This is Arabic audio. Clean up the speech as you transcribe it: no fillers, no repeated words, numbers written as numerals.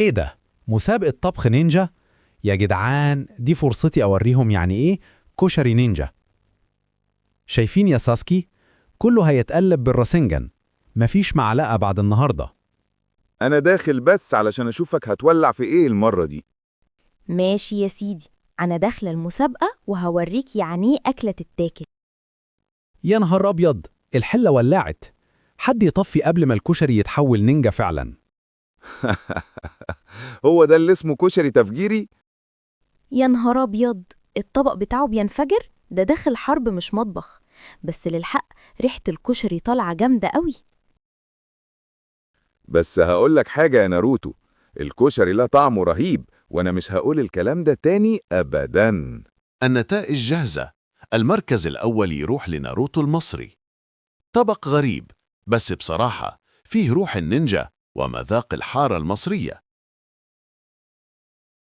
ايه ده؟ مسابقة طبخ نينجا؟ يا جدعان دي فرصتي اوريهم يعني ايه كشري نينجا. شايفين يا ساسكي؟ كله هيتقلب بالراسنجان، مفيش معلقة بعد النهاردة. أنا داخل بس علشان أشوفك هتولع في إيه المرة دي. ماشي يا سيدي، أنا داخلة المسابقة وهوريك يعني إيه أكلة تتاكل. يا نهار ابيض، الحلة ولعت. حد يطفي قبل ما الكشري يتحول نينجا فعلا. هو ده اللي اسمه كشري تفجيري؟ يا نهار أبيض، الطبق بتاعه بينفجر، ده داخل حرب مش مطبخ. بس للحق ريحة الكشري طالعة جامدة قوي. بس هقولك حاجة يا ناروتو، الكشري لا طعمه رهيب، وأنا مش هقول الكلام ده تاني أبداً. النتائج جاهزة. المركز الأول يروح لناروتو المصري. طبق غريب، بس بصراحة فيه روح النينجا ومذاق الحارة المصرية.